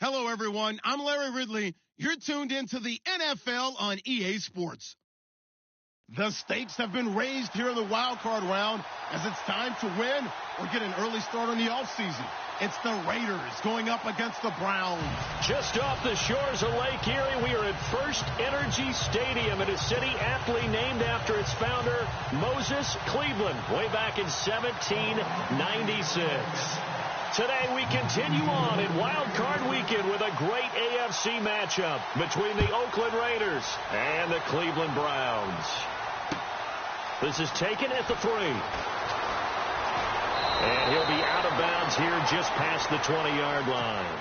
Hello, everyone. I'm Larry Ridley. You're tuned into the NFL on EA Sports. The stakes have been raised here in the wild card round as it's time to win or get an early start on the offseason. It's the Raiders going up against the Browns. Just off the shores of Lake Erie, we are at First Energy Stadium in a city aptly named after its founder, Moses Cleveland, way back in 1796. Today we continue on in Wild Card Weekend with a great AFC matchup between the Oakland Raiders and the Cleveland Browns. This is taken at the 3. And he'll be out of bounds here just past the 20-yard line.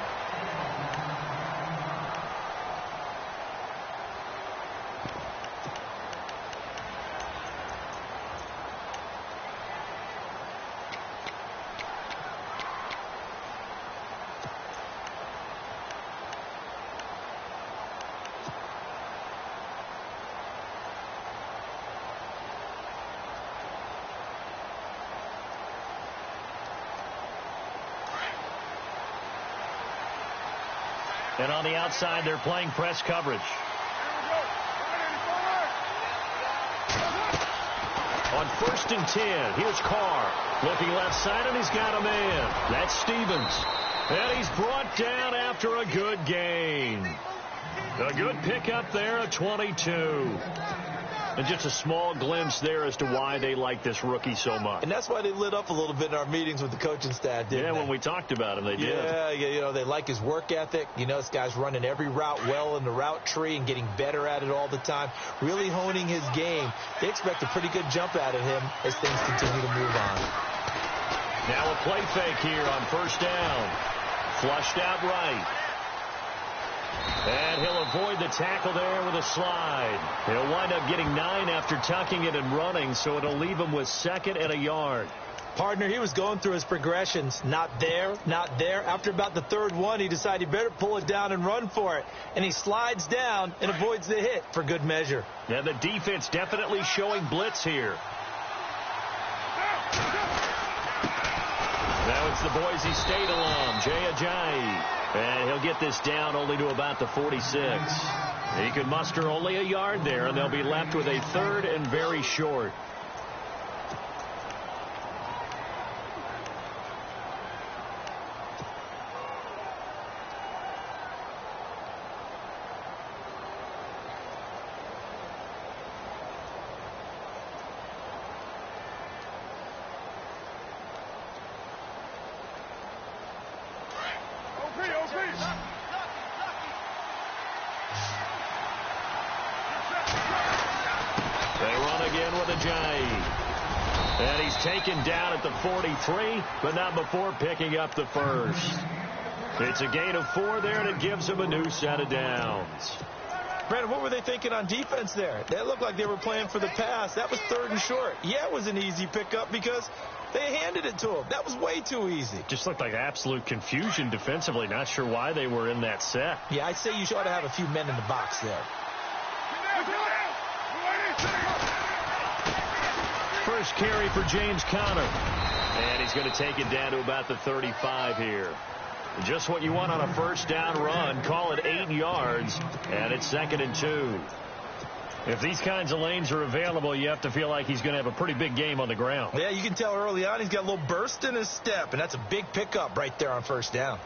And on the outside, they're playing press coverage. On 1st and 10, here's Carr. Looking left side, and he's got a man. That's Stevens. And he's brought down after a good gain. A good pickup there, a 22. And just a small glimpse there as to why they like this rookie so much. And that's why they lit up a little bit in our meetings with the coaching staff, didn't they? Yeah, when we talked about him, they did. Yeah, you know, they like his work ethic. You know, this guy's running every route well in the route tree and getting better at it all the time, really honing his game. They expect a pretty good jump out of him as things continue to move on. Now a play fake here on 1st down. Flushed out right. And he'll avoid the tackle there with a slide. He'll wind up getting 9 after tucking it and running, so it'll leave him with 2nd and a yard. Partner, he was going through his progressions. Not there, not there. After about the 3rd one, he decided he better pull it down and run for it. And he slides down and avoids the hit for good measure. Yeah, the defense definitely showing blitz here. Now it's the Boise State alum, Jay Ajayi. And he'll get this down only to about the 46. He could muster only a yard there, and they'll be left with a 3rd and very short. And he's taken down at the 43, but not before picking up the 1st. It's a gain of 4 there, and it gives him a new set of downs. Brandon, what were they thinking on defense there? They looked like they were playing for the pass. That was 3rd and short. Yeah, it was an easy pickup because they handed it to him. That was way too easy. Just looked like absolute confusion defensively. Not sure why they were in that set. Yeah, I'd say you ought to have a few men in the box there. First carry for James Conner. And he's going to take it down to about the 35 here. Just what you want on a 1st down run. Call it 8 yards. And it's 2nd and 2. If these kinds of lanes are available, you have to feel like he's going to have a pretty big game on the ground. Yeah, you can tell early on he's got a little burst in his step. And that's a big pickup right there on 1st down.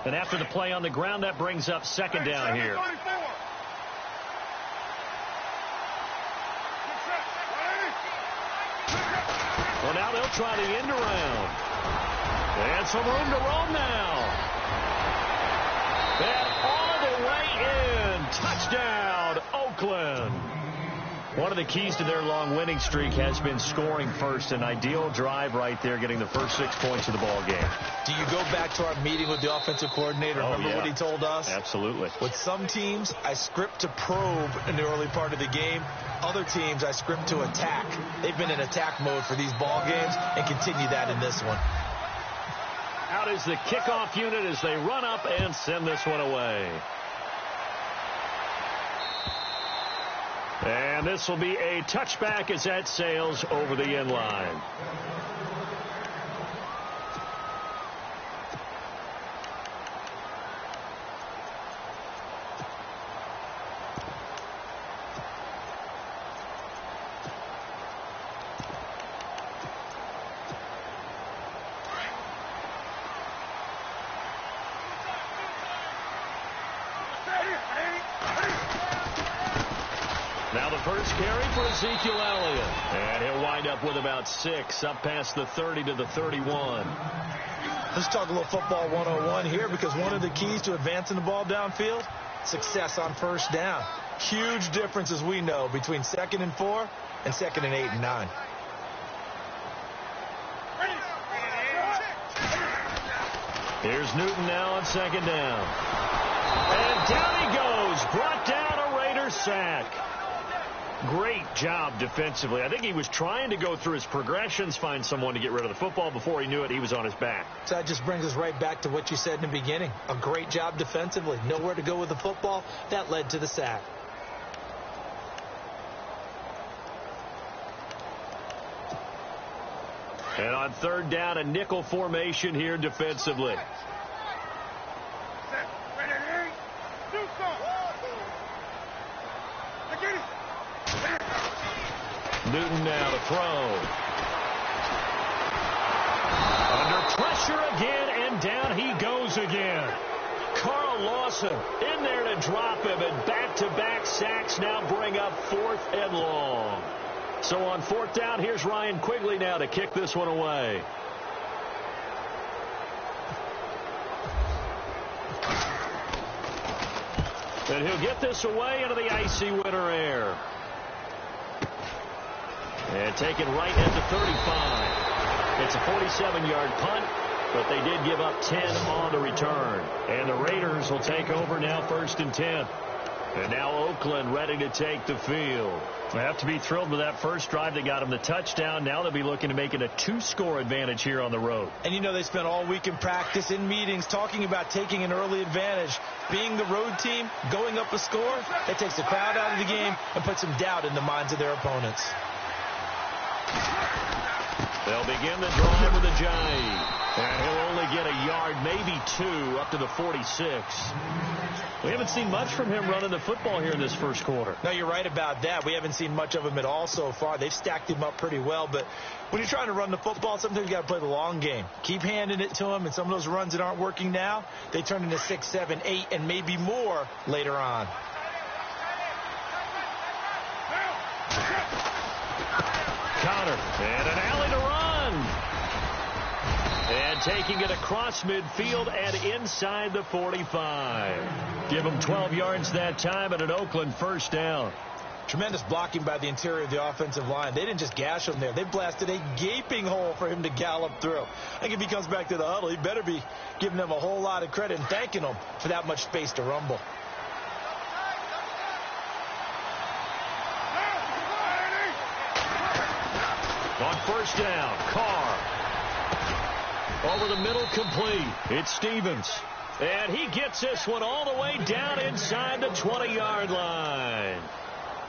And after the play on the ground, that brings up 2nd down here. Well, now they'll try the end around. And some room to roam now. And all the way in. Touchdown, Oakland. One of the keys to their long winning streak has been scoring first. An ideal drive right there, getting the first 6 points of the ball game. Do you go back to our meeting with the offensive coordinator? Remember what he told us? Absolutely. With some teams, I script to probe in the early part of the game. Other teams, I script to attack. They've been in attack mode for these ball games and continue that in this one. Out is the kickoff unit as they run up and send this one away. And this will be a touchback as that sails over the end line. first carry for Ezekiel Elliott. And he'll wind up with about 6, up past the 30 to the 31. Let's talk a little football 101 here, because one of the keys to advancing the ball downfield, success on first down. Huge difference, as we know, between 2nd and 4 and 2nd and 8 and 9. Here's Newton now on 2nd down. And down he goes. Brought down a Raiders sack. Great job defensively. I think he was trying to go through his progressions, find someone to get rid of the football. Before he knew it, he was on his back. So that just brings us right back to what you said in the beginning. A great job defensively. Nowhere to go with the football. That led to the sack. And on 3rd down, a nickel formation here defensively. Newton now to throw. Under pressure again, and down he goes again. Carl Lawson in there to drop him, and back-to-back sacks now bring up 4th and long. So on 4th down, here's Ryan Quigley now to kick this one away. And he'll get this away into the icy winter air. And taken right at the 35. It's a 47-yard punt, but they did give up 10 on the return. And the Raiders will take over now 1st and 10. And now Oakland ready to take the field. They have to be thrilled with that first drive that got them the touchdown. Now they'll be looking to make it a 2-score advantage here on the road. And you know, they spent all week in practice, in meetings, talking about taking an early advantage. Being the road team, going up a score, that takes the crowd out of the game and puts some doubt in the minds of their opponents. They'll begin the drive with a jive. And he'll only get a yard, maybe 2, up to the 46. We haven't seen much from him running the football here in this first quarter. No, you're right about that. We haven't seen much of him at all so far. They've stacked him up pretty well. But when you're trying to run the football, sometimes you got to play the long game. Keep handing it to him, and some of those runs that aren't working now, they turn into 6, 7, 8, and maybe more later on. Connor, and an alley to run. And taking it across midfield and inside the 45. Give them 12 yards that time and an Oakland first down. Tremendous blocking by the interior of the offensive line. They didn't just gash him there. They blasted a gaping hole for him to gallop through. I think if he comes back to the huddle, he better be giving them a whole lot of credit and thanking them for that much space to rumble. On first down, Carr. Over the middle, complete. It's Stevens. And he gets this one all the way down inside the 20-yard line.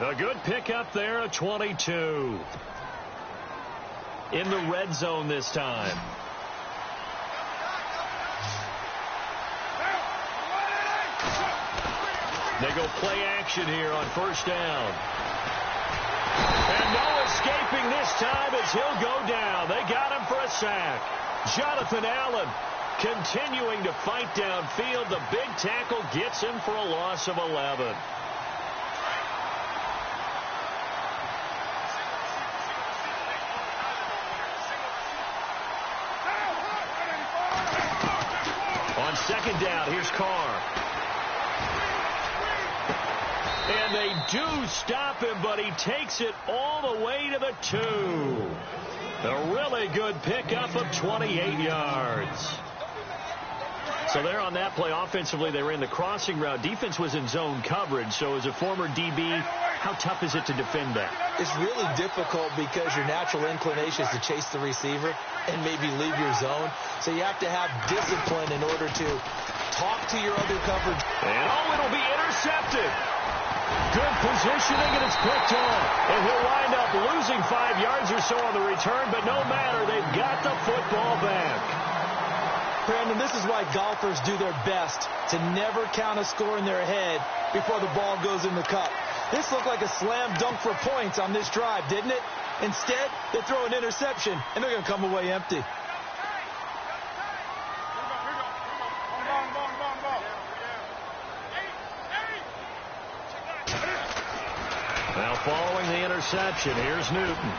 A good pickup there at 22. In the red zone this time. They go play action here on first down. And no escaping this time as he'll go down. They got him for a sack. Jonathan Allen continuing to fight downfield. The big tackle gets him for a loss of 11. On second down, here's Carr. And they do stop him, but he takes it all the way to the 2. A really good pickup of 28 yards. So there on that play, offensively, they ran the crossing route. Defense was in zone coverage. So as a former DB, how tough is it to defend that? It's really difficult because your natural inclination is to chase the receiver and maybe leave your zone. So you have to have discipline in order to talk to your other coverage. And it'll be intercepted. Good positioning, and it's picked off. And he'll wind up losing 5 yards or so on the return, but no matter, they've got the football back. Brandon, this is why golfers do their best to never count a score in their head before the ball goes in the cup. This looked like a slam dunk for points on this drive, didn't it? Instead, they throw an interception, and they're going to come away empty. Well, following the interception. Here's Newton.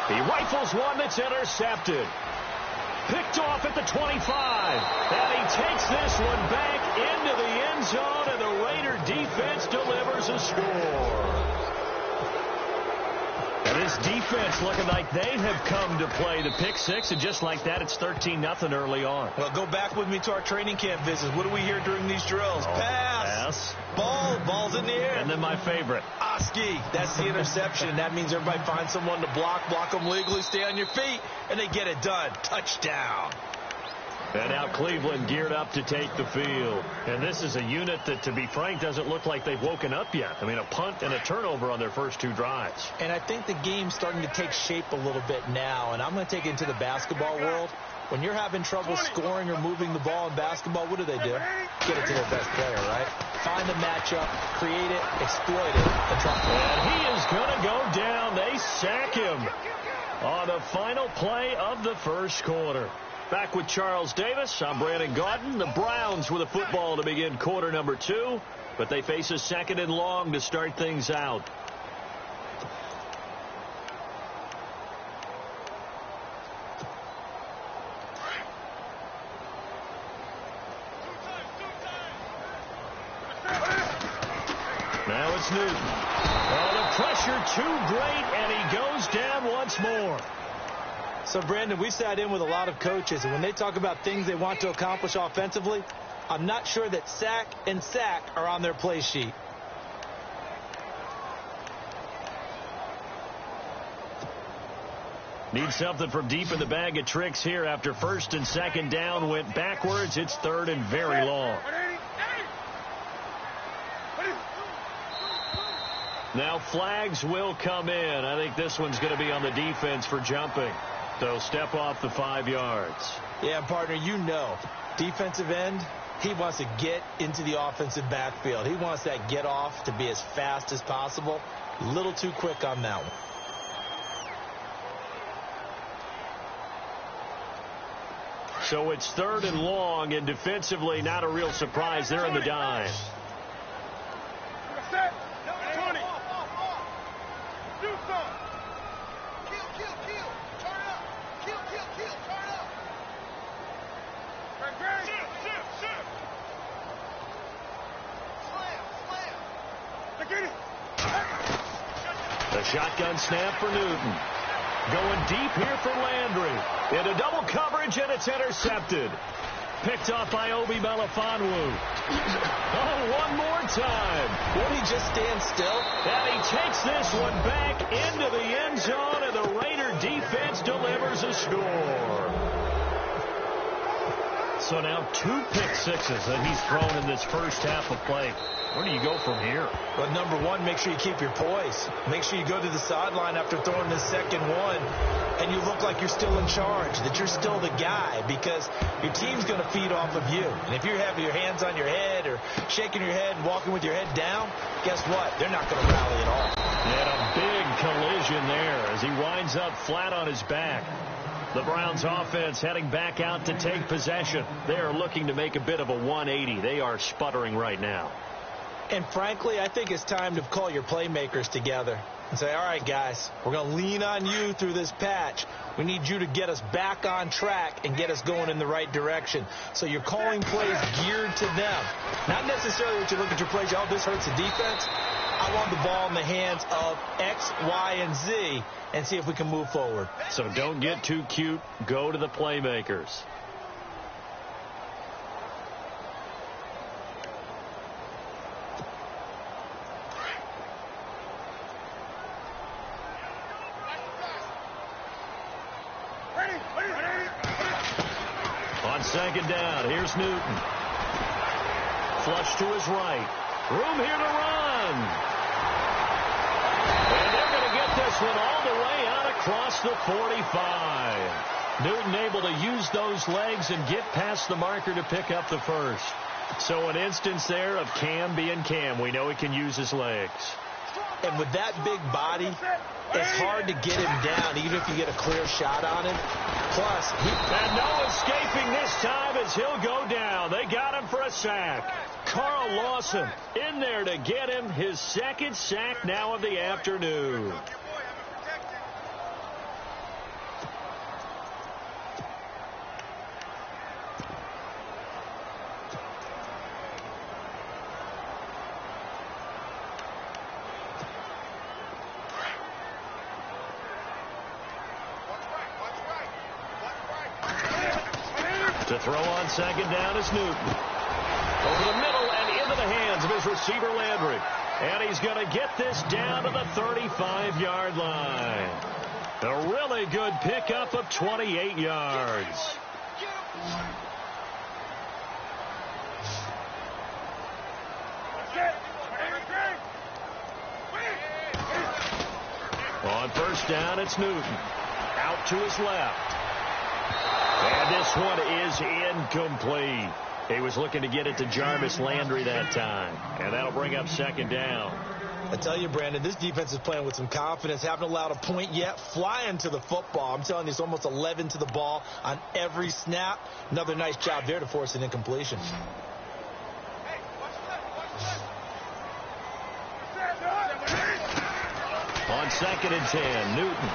He rifles one that's intercepted. Picked off at the 25. And he takes this one back into the end zone, and the Raider defense delivers a score. And this defense looking like they have come to play the pick six, and just like that, it's 13-0 early on. Well, go back with me to our training camp visits. What do we hear during these drills? Pass. Ball's in the air. And then my favorite. Oski. That's the interception. That means everybody finds someone to block them legally, stay on your feet, and they get it done. Touchdown. And now Cleveland geared up to take the field. And this is a unit that, to be frank, doesn't look like they've woken up yet. I mean, a punt and a turnover on their first two drives. And I think the game's starting to take shape a little bit now. And I'm going to take it into the basketball world. When you're having trouble scoring or moving the ball in basketball, what do? Get it to their best player, right? Find the matchup, create it, exploit it, and try. And he is going to go down. They sack him on the final play of the first quarter. Back with Charles Davis, I'm Brandon Gaudin. The Browns with a football to begin quarter number 2, but they face a second and long to start things out. Now it's Newton. Oh, the pressure too great, and he goes down once more. So, Brandon, we sat in with a lot of coaches, and when they talk about things they want to accomplish offensively, I'm not sure that sack and sack are on their play sheet. Need something from deep in the bag of tricks here after first and second down went backwards. It's third and very long. Now flags will come in. I think this one's going to be on the defense for jumping. They'll step off the 5 yards. Yeah, partner, you know, defensive end, he wants to get into the offensive backfield. He wants that get off to be as fast as possible. A little too quick on that one. So it's third and long, and defensively not a real surprise. They're in the dime. The shotgun snap for Newton. Going deep here for Landry. Into double coverage, and it's intercepted. Picked off by Obi Melifonwu. Oh, one more time. Won't he just stand still? And he takes this one back into the end zone, and the Raider defense delivers a score. So now 2 pick sixes that he's thrown in this first half of play. Where do you go from here? Well, number one, make sure you keep your poise. Make sure you go to the sideline after throwing the second one, and you look like you're still in charge, that you're still the guy, because your team's going to feed off of you. And if you're having your hands on your head or shaking your head and walking with your head down, guess what? They're not going to rally at all. And a big collision there as he winds up flat on his back. The Browns offense heading back out to take possession. They are looking to make a bit of a 180. They are sputtering right now. And frankly, I think it's time to call your playmakers together and say, all right, guys, we're going to lean on you through this patch. We need you to get us back on track and get us going in the right direction. So you're calling plays geared to them. Not necessarily that you look at your plays, oh, this hurts the defense. I want the ball in the hands of X, Y, and Z and see if we can move forward. So don't get too cute. Go to the playmakers. On second down, here's Newton. Flush to his right. Room here to run. And they're going to get this one all the way out across the 45. Newton able to use those legs and get past the marker to pick up the first. So an instance there of Cam being Cam. We know he can use his legs. And with that big body, it's hard to get him down, even if you get a clear shot on him. Plus, and no escaping this time as he'll go down. They got him for a sack. Carl Lawson in there to get him his second sack now of the afternoon. To throw on second down is Newton. Over the middle and into the hands of his receiver Landry. And he's going to get this down to the 35-yard line. A really good pickup of 28 yards. On first down, it's Newton. Out to his left. And this one is incomplete. He was looking to get it to Jarvis Landry that time. And that'll bring up second down. I tell you, Brandon, this defense is playing with some confidence. Haven't allowed a point yet. Flying to the football. I'm telling you, it's almost 11 to the ball on every snap. Another nice job there to force an incompletion. On second and 10, Newton.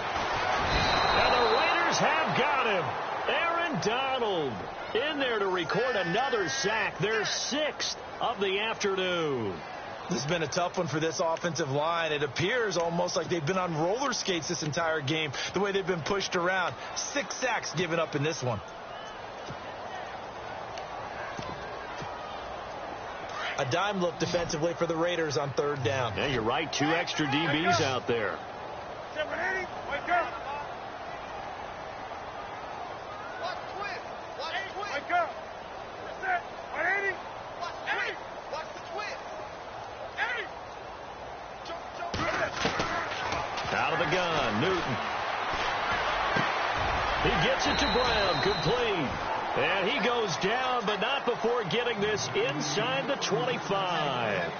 And the Raiders have got him. Aaron Donald in there to record another sack. Their sixth of the afternoon. This has been a tough one for this offensive line. It appears almost like they've been on roller skates this entire game, the way they've been pushed around. 6 sacks given up in this one. A dime look defensively for the Raiders on third down. Yeah, you're right. 2 extra DBs out there. Out of the gun, Newton. He gets it to Brown, complete. And he goes down, but not before getting this inside the 25.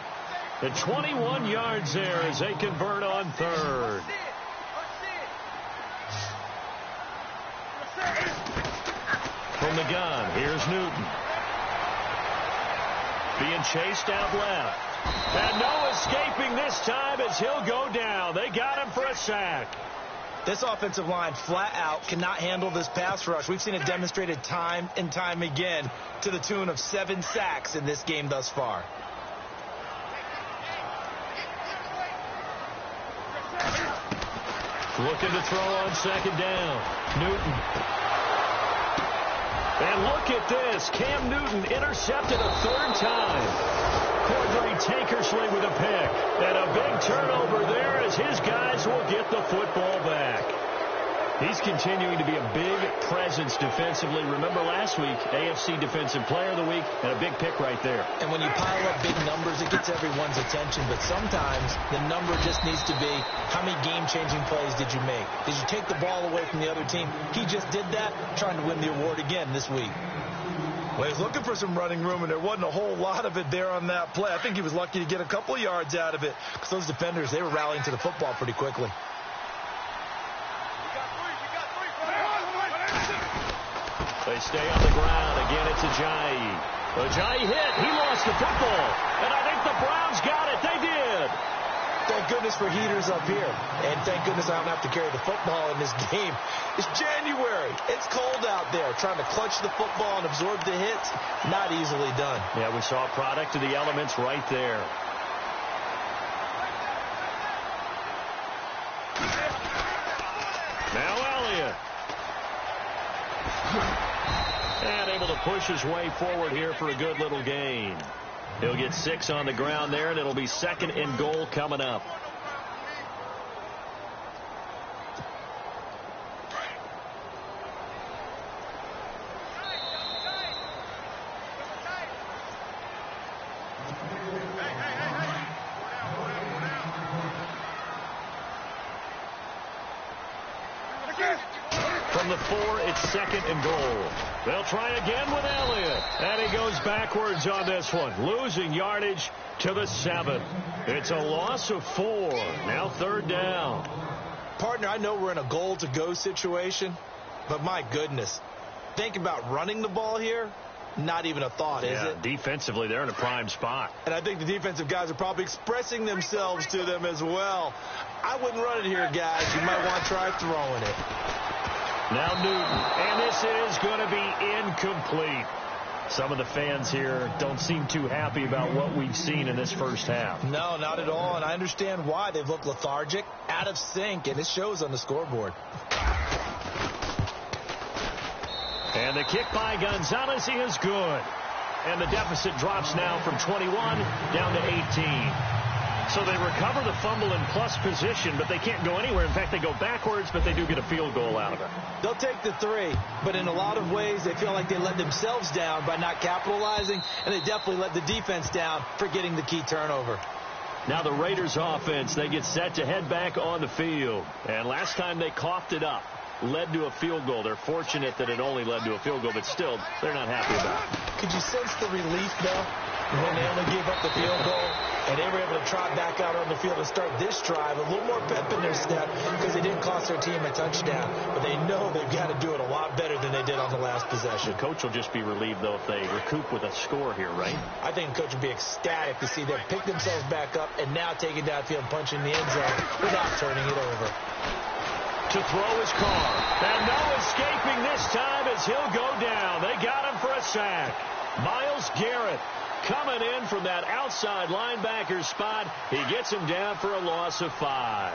The 21 yards there as they convert on third. From the gun, here's Newton. Being chased out left. And no escaping this time as he'll go down. They got him for a sack. This offensive line flat out cannot handle this pass rush. We've seen it demonstrated time and time again to the tune of 7 sacks in this game thus far. Looking to throw on second down. Newton. And look at this. Cam Newton intercepted a third time. Cordray Tankersley with a pick. And a big turnover there as his guys will get the football back. He's continuing to be a big presence defensively. Remember last week, AFC Defensive Player of the Week, and a big pick right there. And when you pile up big numbers, it gets everyone's attention. But sometimes the number just needs to be, how many game-changing plays did you make? Did you take the ball away from the other team? He just did that, trying to win the award again this week. Well, he's looking for some running room, and there wasn't a whole lot of it there on that play. I think he was lucky to get a couple of yards out of it because those defenders, they were rallying to the football pretty quickly. They stay on the ground. Again, it's Ajayi. Ajayi hit. He lost the football. And I think the Browns got it. They did. Thank goodness for heaters up here. And thank goodness I don't have to carry the football in this game. It's January. It's cold out there. Trying to clutch the football and absorb the hits, not easily done. Yeah, we saw a product of the elements right there. Now Elliott. And able to push his way forward here for a good little gain. He'll get 6 on the ground there, and it'll be second and goal coming up. From from the 4. It's 2nd and goal. They'll try again with Elliott. And he goes backwards on this one, losing yardage to the 7. It's a loss of 4. Now 3rd down. Partner, I know we're in a goal-to-go situation, but my goodness, think about running the ball here. Not even a thought, is it? Defensively, they're in a prime spot. And I think the defensive guys are probably expressing themselves to them as well. I wouldn't run it here, guys. You might want to try throwing it. Now Newton, and this is going to be incomplete. Some of the fans here don't seem too happy about what we've seen in this first half. No, not at all, and I understand why. They've looked lethargic, out of sync, and it shows on the scoreboard. And the kick by Gonzalez is good. And the deficit drops now from 21 down to 18. So they recover the fumble in plus position, but they can't go anywhere. In fact, they go backwards, but they do get a field goal out of it. They'll take the 3, but in a lot of ways, they feel like they let themselves down by not capitalizing, and they definitely let the defense down for getting the key turnover. Now the Raiders offense, they get set to head back on the field. And last time they coughed it up, led to a field goal. They're fortunate that it only led to a field goal, but still, they're not happy about it. Could you sense the relief, though, when they only gave up the field goal, and they were able to trot back out on the field and start this drive, a little more pep in their step, because they didn't cost their team a touchdown, but they know they've got to do it a lot better than they did on the last possession. The coach will just be relieved, though, if they recoup with a score here, right? I think the coach would be ecstatic to see them pick themselves back up and now take it downfield, punching the end zone without turning it over. To throw his car. And no escaping this time as he'll go down. They got him for a sack. Myles Garrett coming in from that outside linebacker spot. He gets him down for a loss of 5.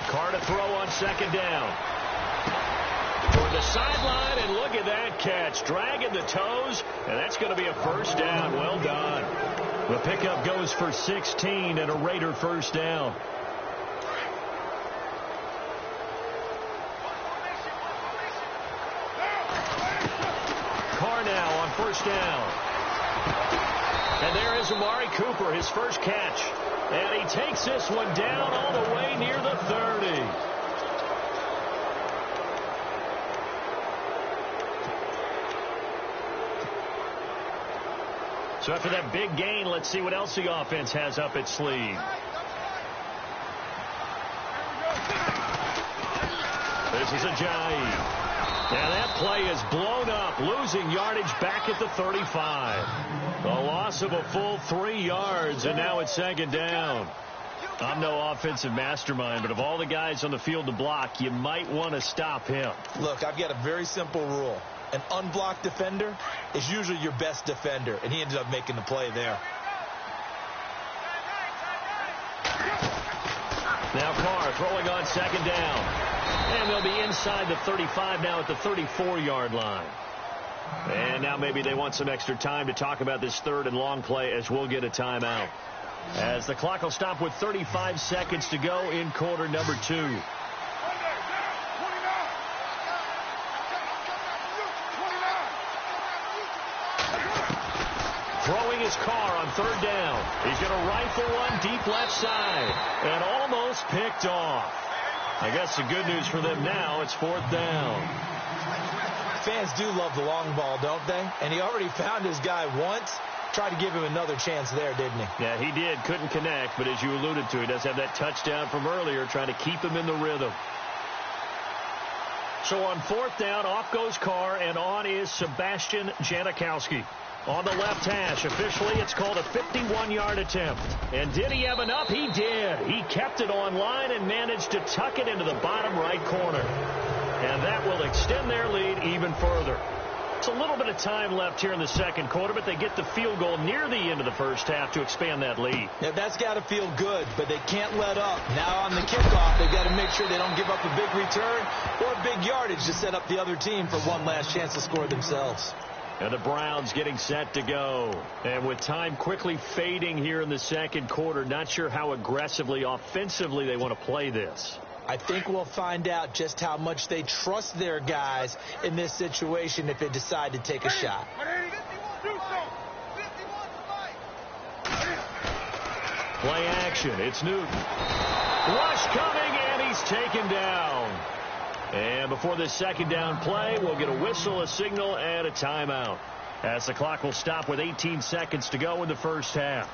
Carr to throw on 2nd down. Toward the sideline, and look at that catch. Dragging the toes, and that's going to be a first down. Well done. The pickup goes for 16 and a Raider first down. Carr now on first down. And there is Amari Cooper, his first catch. And he takes this one down all the way near the 30. So after that big gain, let's see what else the offense has up its sleeve. This is Ajayi. And that play is blown up, losing yardage back at the 35. A loss of a full 3 yards, and now it's 2nd down. I'm no offensive mastermind, but of all the guys on the field to block, you might want to stop him. Look, I've got a very simple rule. An unblocked defender is usually your best defender, and he ended up making the play there. Now Carr throwing on 2nd down. And they'll be inside the 35 now at the 34-yard line. And now maybe they want some extra time to talk about this 3rd and long play as we'll get a timeout. As the clock will stop with 35 seconds to go in quarter number 2. Throwing his Carr on 3rd down. He's going to rifle one deep left side. And almost picked off. I guess the good news for them now, it's 4th down. Fans do love the long ball, don't they? And he already found his guy once. Tried to give him another chance there, didn't he? Yeah, he did. Couldn't connect, but as you alluded to, he does have that touchdown from earlier, trying to keep him in the rhythm. So on 4th down, off goes Carr, and on is Sebastian Janikowski. On the left hash, officially it's called a 51-yard attempt. And did he have enough? He did. He kept it on line and managed to tuck it into the bottom right corner. And that will extend their lead even further. It's a little bit of time left here in the 2nd quarter, but they get the field goal near the end of the first half to expand that lead. Yeah, that's got to feel good, but they can't let up. Now on the kickoff, they've got to make sure they don't give up a big return or a big yardage to set up the other team for one last chance to score themselves. And the Browns getting set to go. And with time quickly fading here in the 2nd quarter, not sure how aggressively, offensively they want to play this. I think we'll find out just how much they trust their guys in this situation if they decide to take a shot. Play action. It's Newton. Rush coming, and he's taken down. And before this second down play, we'll get a whistle, a signal, and a timeout, as the clock will stop with 18 seconds to go in the first half.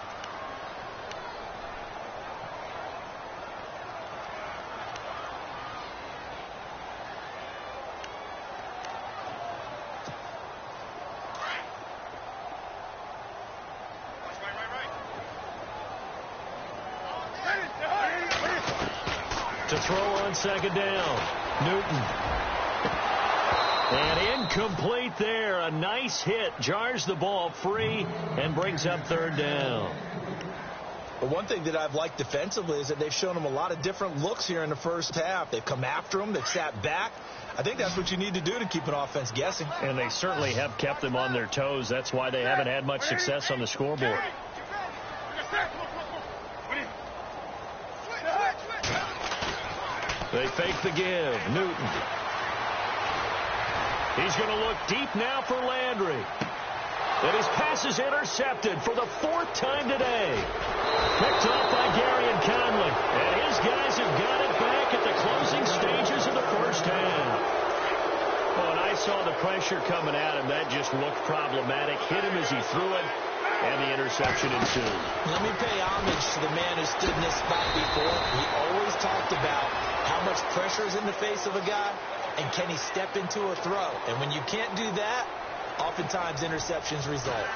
To throw on second down, Newton. And incomplete there. A nice hit. Jars the ball free and brings up third down. But one thing that I've liked defensively is that they've shown him a lot of different looks here in the first half. They've come after him. They've sat back. I think that's what you need to do to keep an offense guessing. And they certainly have kept them on their toes. That's why they haven't had much success on the scoreboard. They fake the give. Newton. He's going to look deep now for Landry. And his pass is intercepted for the fourth time today. Picked off by Gary and Conley. And his guys have got it back at the closing stages of the first half. Well, and I saw the pressure coming at him. That just looked problematic. Hit him as he threw it. And the interception ensued. Let me pay homage to the man who stood in this spot before. He always talked about how much pressure is in the face of a guy, and can he step into a throw? And when you can't do that, oftentimes interceptions result.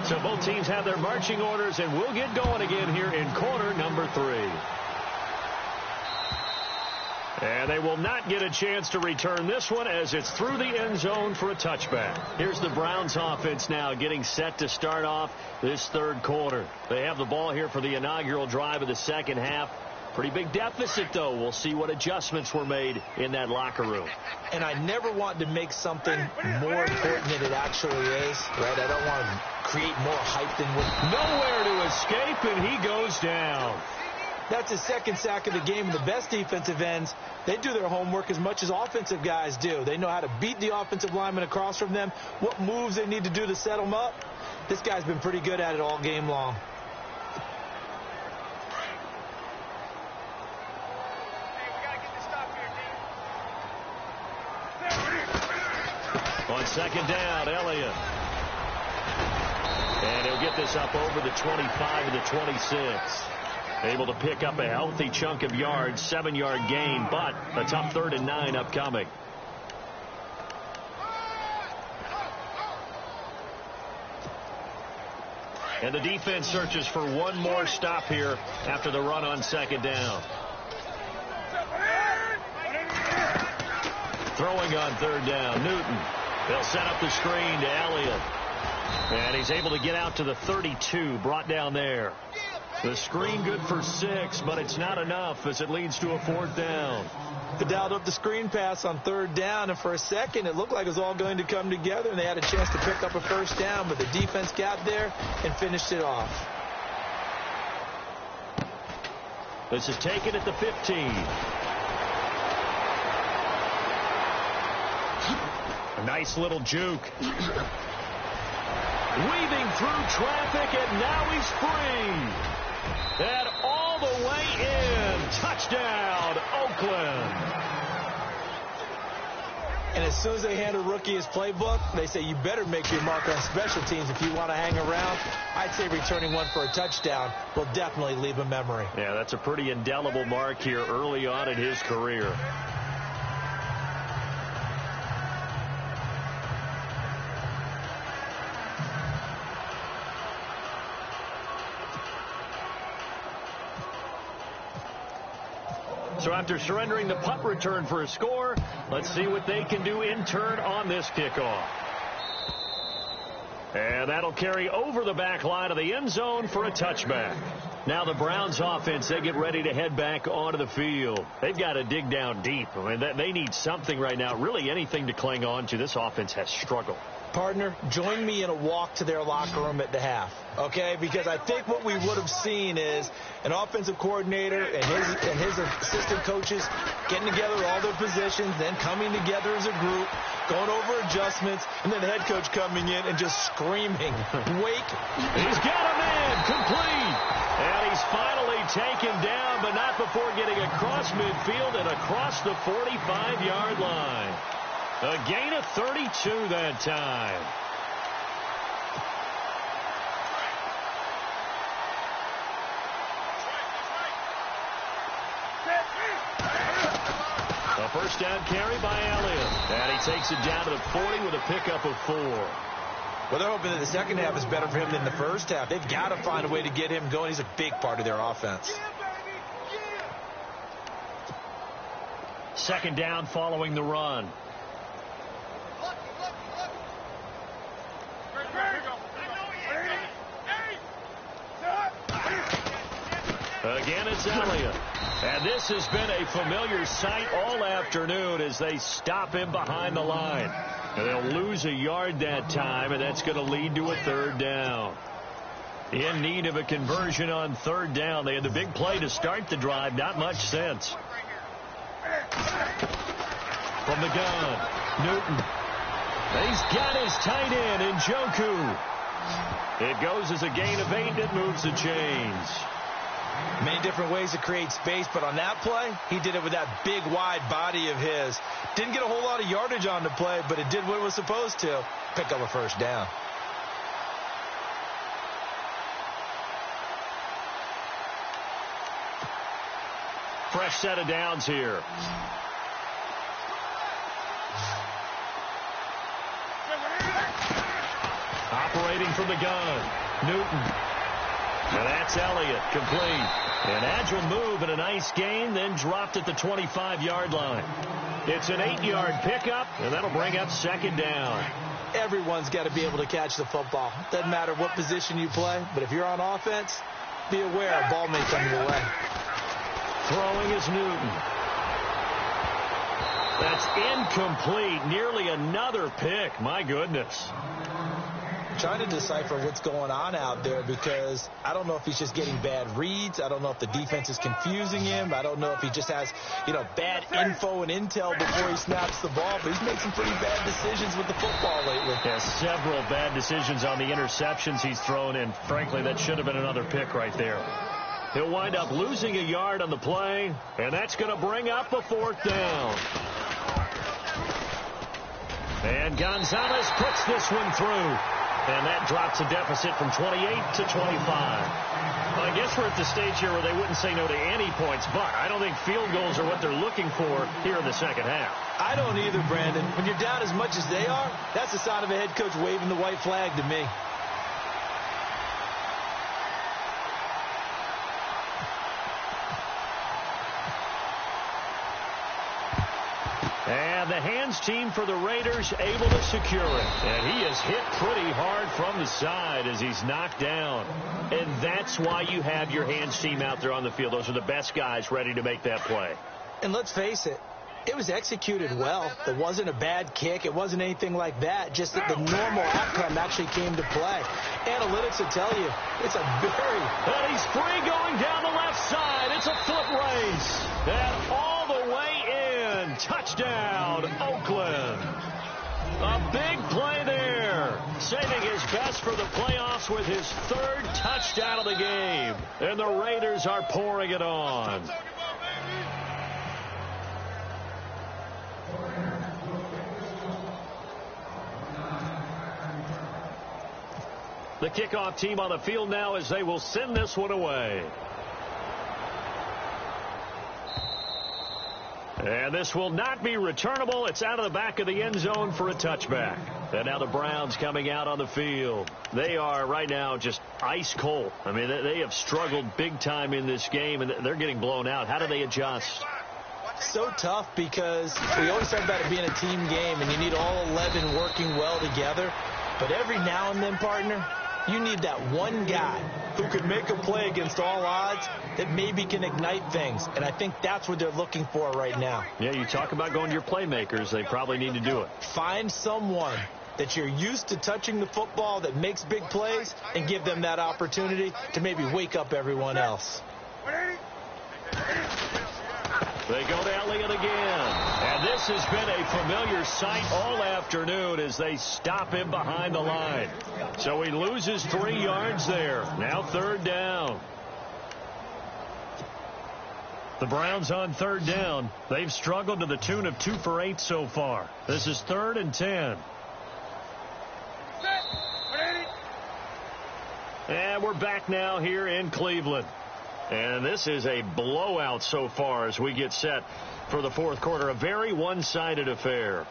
So both teams have their marching orders, and we'll get going again here in quarter number 3. And they will not get a chance to return this one as it's through the end zone for a touchback. Here's the Browns offense now getting set to start off this third quarter. They have the ball here for the inaugural drive of the second half. Pretty big deficit, though. We'll see what adjustments were made in that locker room. And I never want to make something more important than it actually is, right? I don't want to create more hype than what... Nowhere to escape, and he goes down. That's his second sack of the game. The best defensive ends, they do their homework as much as offensive guys do. They know how to beat the offensive lineman across from them, what moves they need to do to set them up. This guy's been pretty good at it all game long. On second down, Elliott. And he'll get this up over the 25 to the 26. Able to pick up a healthy chunk of yards, 7-yard gain, but a tough 3rd and 9 upcoming. And the defense searches for one more stop here after the run on second down. Throwing on third down, Newton. They'll set up the screen to Elliott. And he's able to get out to the 32, brought down there. The screen good for 6, but it's not enough as it leads to a 4th down. They dialed up the screen pass on 3rd down, and for a second it looked like it was all going to come together, and they had a chance to pick up a 1st down, but the defense got there and finished it off. This is taken at the 15. A nice little juke. Weaving through traffic, and now he's free. And all the way in. Touchdown, Oakland. And as soon as they hand a rookie his playbook, they say you better make your mark on special teams if you want to hang around. I'd say returning one for a touchdown will definitely leave a memory. Yeah, that's a pretty indelible mark here early on in his career. So after surrendering the punt return for a score, let's see what they can do in turn on this kickoff. And that'll carry over the back line of the end zone for a touchback. Now the Browns offense, they get ready to head back onto the field. They've got to dig down deep. I mean, they need something right now, really anything to cling on to. This offense has struggled. Partner, join me in a walk to their locker room at the half, okay? Because I think what we would have seen is an offensive coordinator and his assistant coaches getting together all their positions, then coming together as a group, going over adjustments, and then the head coach coming in and just screaming, wake. He's got a man, complete. And he's finally taken down, but not before getting across midfield and across the 45-yard line. A gain of 32 that time. A first down carry by Elliott. And he takes it down to the 40 with a pickup of 4. Well, they're hoping that the second half is better for him than the first half. They've got to find a way to get him going. He's a big part of their offense. Second down following the run. Again, it's Elliott. And this has been a familiar sight all afternoon as they stop him behind the line. And they'll lose a yard that time, and that's going to lead to a third down. In need of a conversion on third down. They had the big play to start the drive. Not much sense. From the gun, Newton. He's got his tight end, Njoku. It goes as a gain of 8, and it moves the chains. Many different ways to create space, but on that play, he did it with that big, wide body of his. Didn't get a whole lot of yardage on the play, but it did what it was supposed to. Pick up a first down. Fresh set of downs here. Operating from the gun, Newton. And that's Elliott, complete. An agile move and a nice gain, then dropped at the 25-yard line. It's an 8-yard pickup, and that'll bring up second down. Everyone's got to be able to catch the football. Doesn't matter what position you play, but if you're on offense, be aware a ball may come your way. Throwing is Newton. That's incomplete. Nearly another pick. My goodness. Trying to decipher what's going on out there because I don't know if he's just getting bad reads. I don't know if the defense is confusing him. I don't know if he just has, bad info and intel before he snaps the ball. But he's made some pretty bad decisions with the football lately. Yeah, several bad decisions on the interceptions he's thrown in. Frankly, that should have been another pick right there. He'll wind up losing a yard on the play, and that's going to bring up a fourth down. And Gonzalez puts this one through. And that drops a deficit from 28 to 25. Well, I guess we're at the stage here where they wouldn't say no to any points, but I don't think field goals are what they're looking for here in the second half. I don't either, Brandon. When you're down as much as they are, that's the sign of a head coach waving the white flag to me. And the hands team for the Raiders able to secure it. And he is hit pretty hard from the side as he's knocked down. And that's why you have your hands team out there on the field. Those are the best guys ready to make that play. And let's face it, it was executed well. It wasn't a bad kick. It wasn't anything like that. Just that the normal outcome actually came to play. Analytics will tell you it's a very... And he's free going down the left side. It's a foot race. And all the way in. Touchdown, Oakland. A big play there. Saving his best for the playoffs with his third touchdown of the game. And the Raiders are pouring it on. The kickoff team on the field now as they will send this one away. And this will not be returnable. It's out of the back of the end zone for a touchback. And now the Browns coming out on the field. They are right now just ice cold. I mean, they have struggled big time in this game, and they're getting blown out. How do they adjust? So tough because we always talk about it being a team game, and you need all 11 working well together. But every now and then, partner, you need that one guy who could make a play against all odds that maybe can ignite things. And I think that's what they're looking for right now. Yeah, you talk about going to your playmakers. They probably need to do it. Find someone that you're used to touching the football that makes big plays and give them that opportunity to maybe wake up everyone else. They go to Elliott again. And this has been a familiar sight all afternoon as they stop him behind the line. So he loses 3 yards there. Now 3rd down. The Browns on 3rd down. They've struggled to the tune of 2 for 8 so far. This is 3rd and 10. And we're back now here in Cleveland. And this is a blowout so far as we get set for the 4th quarter. A very one-sided affair.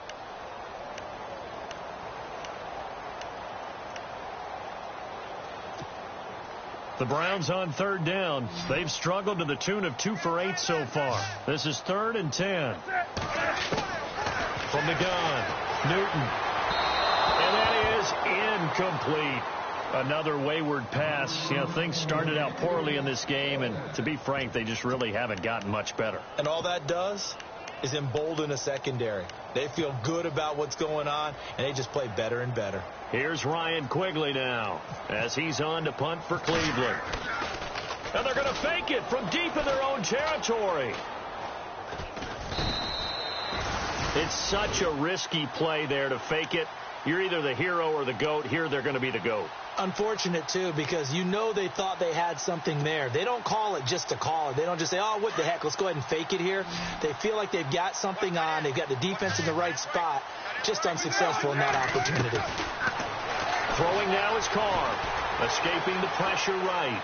The Browns on 3rd down. They've struggled to the tune of 2 for 8 so far. This is 3rd and 10. From the gun, Newton. And that is incomplete. Another wayward pass. You know, things started out poorly in this game, and to be frank, they just really haven't gotten much better. And all that does is embolden a secondary. They feel good about what's going on, and they just play better and better. Here's Ryan Quigley now as he's on to punt for Cleveland. And they're going to fake it from deep in their own territory. It's such a risky play there to fake it. You're either the hero or the GOAT. Here they're going to be the GOAT. Unfortunate, too, because you know they thought they had something there. They don't call it just to call it. They don't just say, oh, what the heck, let's go ahead and fake it here. They feel like they've got something on. They've got the defense in the right spot. Just unsuccessful in that opportunity. Throwing now is Carr. Escaping the pressure right.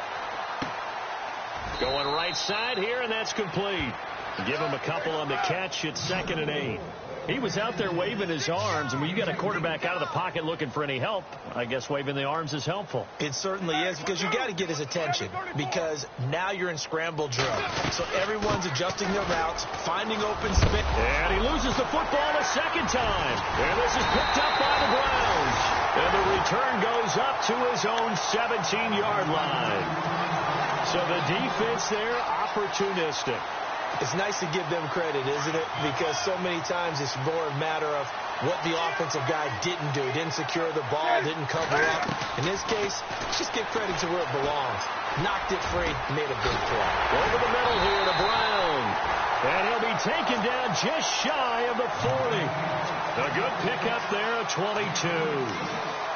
Going right side here, and that's complete. Give him a couple on the catch. It's 2nd and 8. He was out there waving his arms, and when you got a quarterback out of the pocket looking for any help, I guess waving the arms is helpful. It certainly is, because you got to get his attention, because now you're in scramble drill. So everyone's adjusting their routes, finding open space. And he loses the football a 2nd time. And this is picked up by the Browns. And the return goes up to his own 17-yard line. So the defense there, opportunistic. It's nice to give them credit, isn't it? Because so many times it's more a matter of what the offensive guy didn't do. Didn't secure the ball, didn't cover up. In this case, just give credit to where it belongs. Knocked it free, made a big play. Over the middle here to Brown. And he'll be taken down just shy of the 40. A good pickup there, a 22.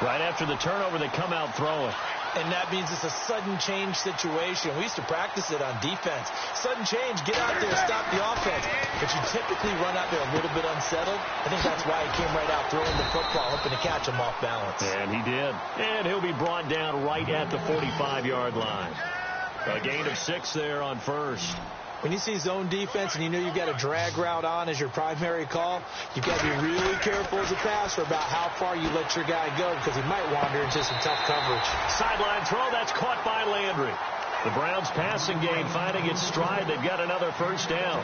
Right after the turnover, they come out throwing. And that means it's a sudden change situation. We used to practice it on defense. Sudden change, get out there, stop the offense. But you typically run out there a little bit unsettled. I think that's why he came right out throwing the football, hoping to catch him off balance. And he did. And he'll be brought down right at the 45-yard line. A gain of 6 there on 1st. When you see zone defense and you know you've got a drag route on as your primary call, you've got to be really careful as a passer about how far you let your guy go, because he might wander into some tough coverage. Sideline throw, that's caught by Landry. The Browns passing game finding its stride. They've got another 1st down.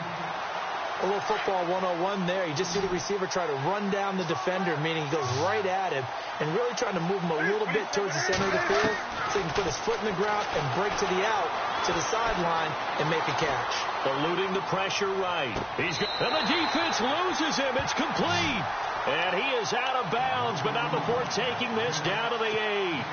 A little football 101 there. You just see the receiver try to run down the defender, meaning he goes right at him and really trying to move him a little bit towards the center of the field so he can put his foot in the ground and break to the out, to the sideline, and make a catch. Eluding the pressure right. And the defense loses him. It's complete. And he is out of bounds, but not before taking this down to the 8.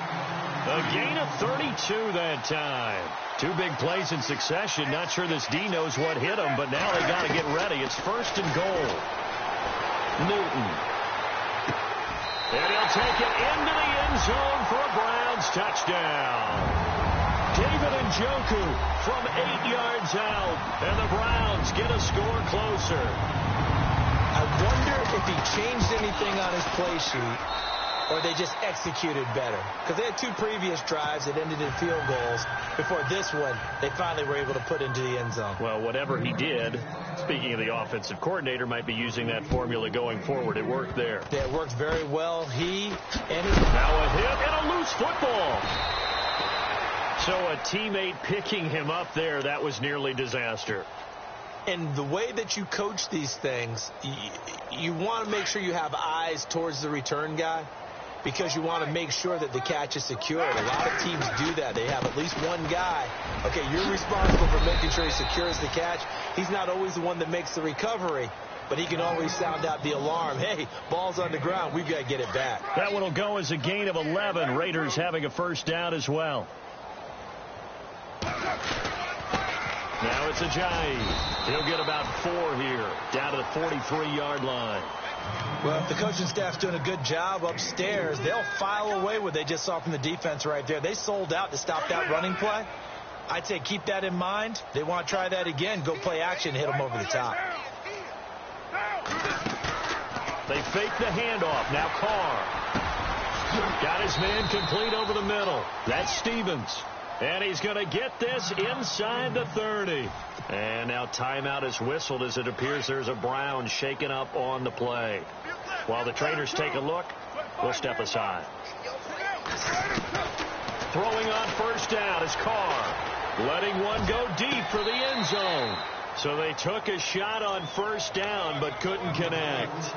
A gain of 32 that time. 2 big plays in succession. Not sure this D knows what hit him, but now they got to get ready. It's 1st and goal. Newton. And he'll take it into the end zone for a Browns touchdown. David Njoku from 8 yards out, and the Browns get a score closer. I wonder if he changed anything on his play sheet, or they just executed better. Because they had 2 previous drives that ended in field goals. Before this one, they finally were able to put into the end zone. Well, whatever he did, speaking of the offensive coordinator, might be using that formula going forward. It worked there. Yeah, it worked very well. Now a hit and a loose football. So a teammate picking him up there, that was nearly disaster. And the way that you coach these things, you want to make sure you have eyes towards the return guy, because you want to make sure that the catch is secured. A lot of teams do that. They have at least one guy. Okay, you're responsible for making sure he secures the catch. He's not always the one that makes the recovery, but he can always sound out the alarm. Hey, ball's on the ground. We've got to get it back. That one will go as a gain of 11. Raiders having a first down as well. Now it's Ajayi. He'll get about 4 here, down to the 43-yard line. Well, if the coaching staff's doing a good job upstairs, they'll file away what they just saw from the defense right there. They sold out to stop that running play. I'd say keep that in mind. They want to try that again. Go play action, hit them over the top. They fake the handoff. Now Carr. Got his man complete over the middle. That's Stevens. And he's going to get this inside the 30. And now timeout is whistled as it appears there's a Brown shaken up on the play. While the trainers take a look, we'll step aside. Throwing on first down is Carr. Letting one go deep for the end zone. So they took a shot on first down but couldn't connect.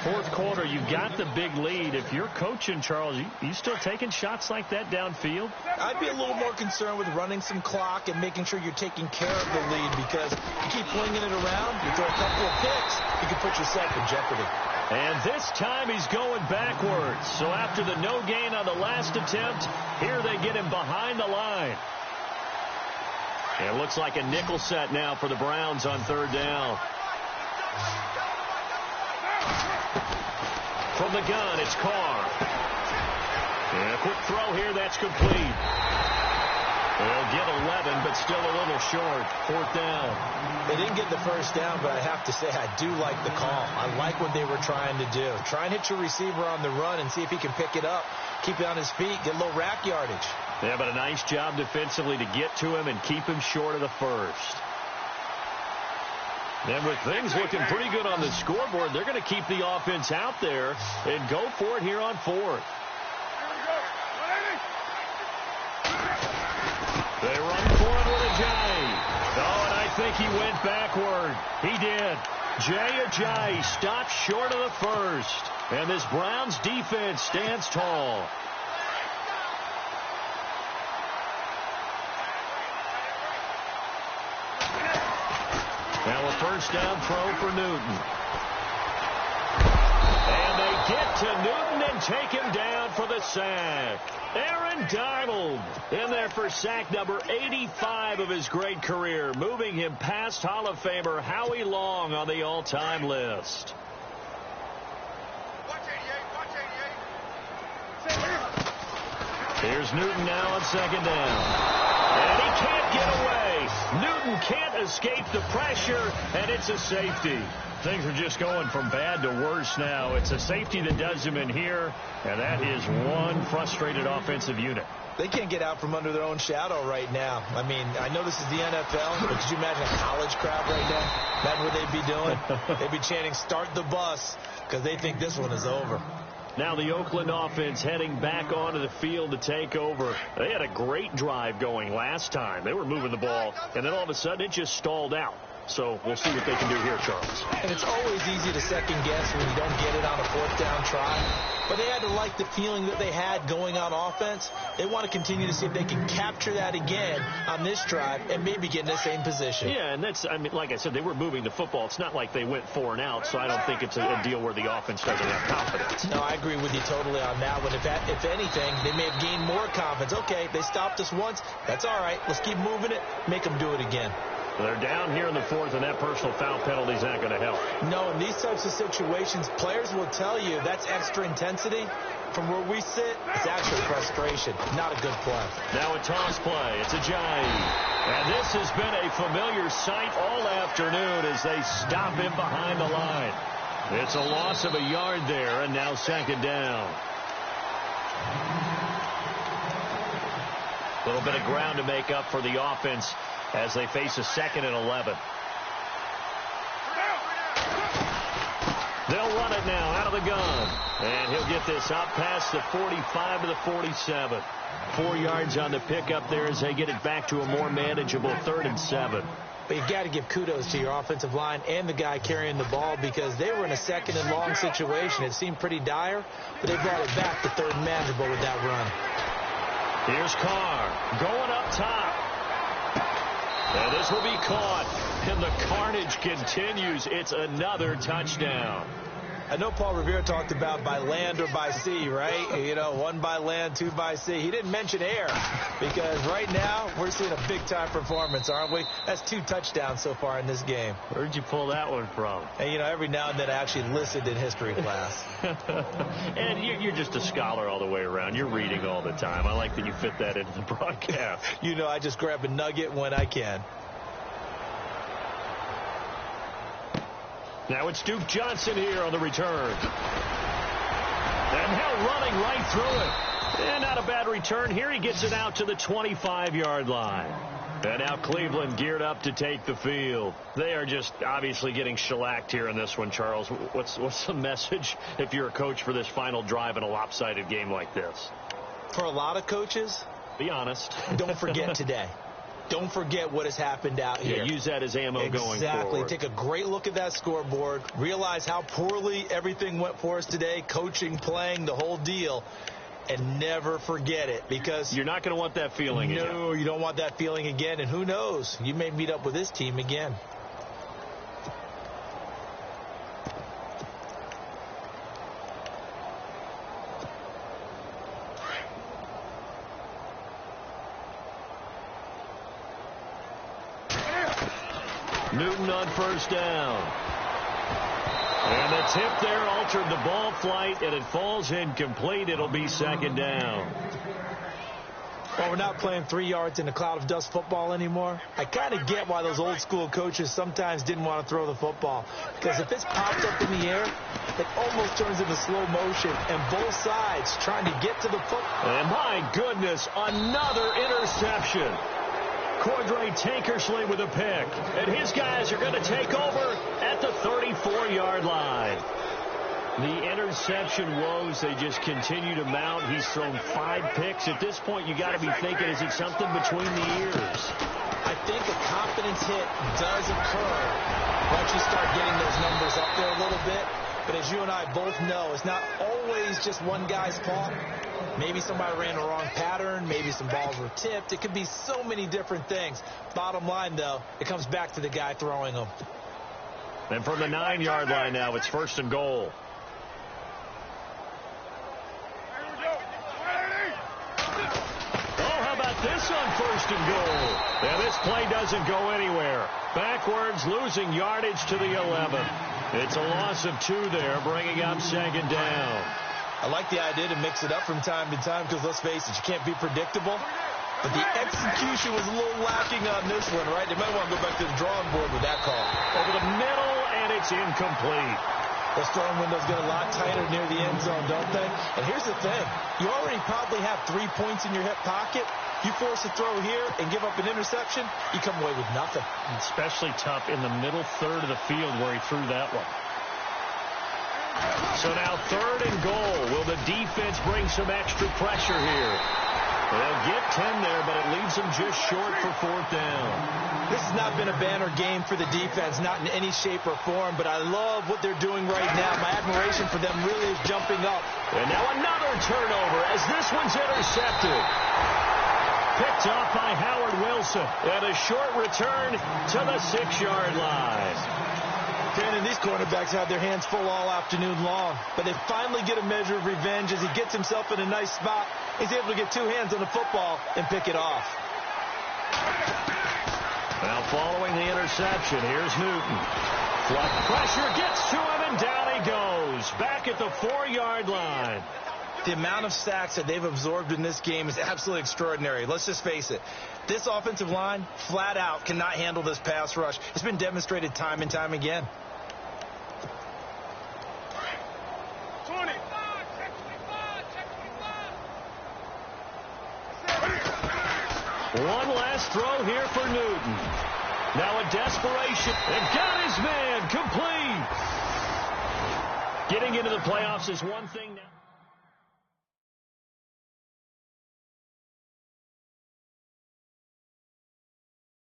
Fourth quarter, you've got the big lead. If you're coaching, Charles, you still taking shots like that downfield? I'd be a little more concerned with running some clock and making sure you're taking care of the lead, because you keep flinging it around, you throw a couple of picks, you can put yourself in jeopardy. And this time he's going backwards. So after the no gain on the last attempt, here they get him behind the line. And it looks like a nickel set now for the Browns on third down. From the gun, it's Carr. And a quick throw here, that's complete. They'll get 11, but still a little short. Fourth down. They didn't get the first down, but I have to say I do like the call. I like what they were trying to do. Try and hit your receiver on the run and see if he can pick it up. Keep it on his feet, get a little rack yardage. Yeah, but a nice job defensively to get to him and keep him short of the first. And with things looking pretty good on the scoreboard, they're going to keep the offense out there and go for it here on fourth. They run for it with Ajayi. Oh, and I think he went backward. He did. Jay Ajayi stopped short of the first. And this Browns defense stands tall. Now a first down throw for Newton. And they get to Newton and take him down for the sack. Aaron Donald in there for sack number 85 of his great career, moving him past Hall of Famer Howie Long on the all-time list. Here's Newton now on second down. And he can't get away. Newton can't escape the pressure, and it's a safety. Things are just going from bad to worse now. It's a safety that does him in here, and that is one frustrated offensive unit. They can't get out from under their own shadow right now. I mean, I know this is the NFL, but could you imagine a college crowd right now? That's what they'd be doing. They'd be chanting, "Start the bus," because they think this one is over. Now the Oakland offense heading back onto the field to take over. They had a great drive going last time. They were moving the ball, and then all of a sudden it just stalled out. So we'll see what they can do here, Charles. And it's always easy to second guess when you don't get it on a fourth down try. But they had to like the feeling that they had going on offense. They want to continue to see if they can capture that again on this drive and maybe get in the same position. Yeah, and that's, I mean, like I said, they were moving the football. It's not like they went 4 and out, so I don't think it's a deal where the offense doesn't have confidence. No, I agree with you totally on that one. If anything, they may have gained more confidence. Okay, they stopped us once. That's all right. Let's keep moving it. Make them do it again. They're down here in the fourth, and that personal foul penalty is not going to help. No, in these types of situations, players will tell you that's extra intensity. From where we sit, it's actually frustration. Not a good play. Now a toss play. It's Ajayi. And this has been a familiar sight all afternoon as they stop him behind the line. It's a loss of a yard there, and now second down. A little bit of ground to make up for the offense as they face a 2nd and 11. They'll run it now out of the gun. And he'll get this out past the 45 to the 47. 4 yards on the pickup there as they get it back to a more manageable 3rd and 7. But you've got to give kudos to your offensive line and the guy carrying the ball, because they were in a 2nd and long situation. It seemed pretty dire, but they brought it back to 3rd and manageable with that run. Here's Carr going up top. And this will be caught. And the carnage continues. It's another touchdown. I know Paul Revere talked about by land or by sea, right? You know, 1 by land, 2 by sea. He didn't mention air because right now we're seeing a big-time performance, aren't we? That's 2 touchdowns so far in this game. Where'd you pull that one from? And, you know, every now and then I actually listened in history class. And you're just a scholar all the way around. You're reading all the time. I like that you fit that into the broadcast. You know, I just grab a nugget when I can. Now it's Duke Johnson here on the return. And now running right through it. And not a bad return here. He gets it out to the 25-yard line. And now Cleveland geared up to take the field. They are just obviously getting shellacked here in this one, Charles. What's the message if you're a coach for this final drive in a lopsided game like this? For a lot of coaches, be honest. Don't forget today. Don't forget what has happened out here. Use that as ammo going forward. Exactly. Take a great look at that scoreboard. Realize how poorly everything went for us today. Coaching, playing, the whole deal. And never forget it because you're not going to want that feeling again. No, you don't want that feeling again. And who knows? You may meet up with this team again. Newton on first down. And the tip there altered the ball flight, and it falls incomplete. It'll be second down. Well, we're not playing 3 yards in a cloud of dust football anymore. I kind of get why those old school coaches sometimes didn't want to throw the football. Because if it's popped up in the air, it almost turns into slow motion. And both sides trying to get to the football. And my goodness, another interception. Cordray Tankersley with a pick. And his guys are going to take over at the 34-yard line. The interception woes, they just continue to mount. He's thrown 5 picks. At this point, you got to be thinking, is it something between the ears? I think a confidence hit does occur once you start getting those numbers up there a little bit. But as you and I both know, it's not always just one guy's fault. Maybe somebody ran the wrong pattern. Maybe some balls were tipped. It could be so many different things. Bottom line, though, it comes back to the guy throwing them. And from the 9-yard line now, it's first and goal. Oh, how about this on first and goal? And this play doesn't go anywhere. Backwards, losing yardage to the 11. It's a loss of 2 there, bringing up second down. I like the idea to mix it up from time to time because, let's face it, you can't be predictable. But the execution was a little lacking on this one, right? They might want to go back to the drawing board with that call. Over the middle, and it's incomplete. Those throwing windows get a lot tighter near the end zone, don't they? And here's the thing. You already probably have 3 points in your hip pocket. You force a throw here and give up an interception, you come away with nothing. Especially tough in the middle third of the field where he threw that one. So now third and goal. Will the defense bring some extra pressure here? They'll get 10 there, but it leaves them just short for 4th down. This has not been a banner game for the defense, not in any shape or form, but I love what they're doing right now. My admiration for them really is jumping up. And now another turnover as this one's intercepted. Picked off by Howard Wilson. And a short return to the 6-yard line. And these cornerbacks have their hands full all afternoon long, but they finally get a measure of revenge as he gets himself in a nice spot. He's able to get 2 hands on the football and pick it off. Now following the interception, here's Newton. Flood pressure gets to him, and down he goes. Back at the 4-yard line. The amount of sacks that they've absorbed in this game is absolutely extraordinary. Let's just face it. This offensive line, flat out, cannot handle this pass rush. It's been demonstrated time and time again. 20. One last throw here for Newton. Now a desperation. And got his man complete. Getting into the playoffs is one thing now.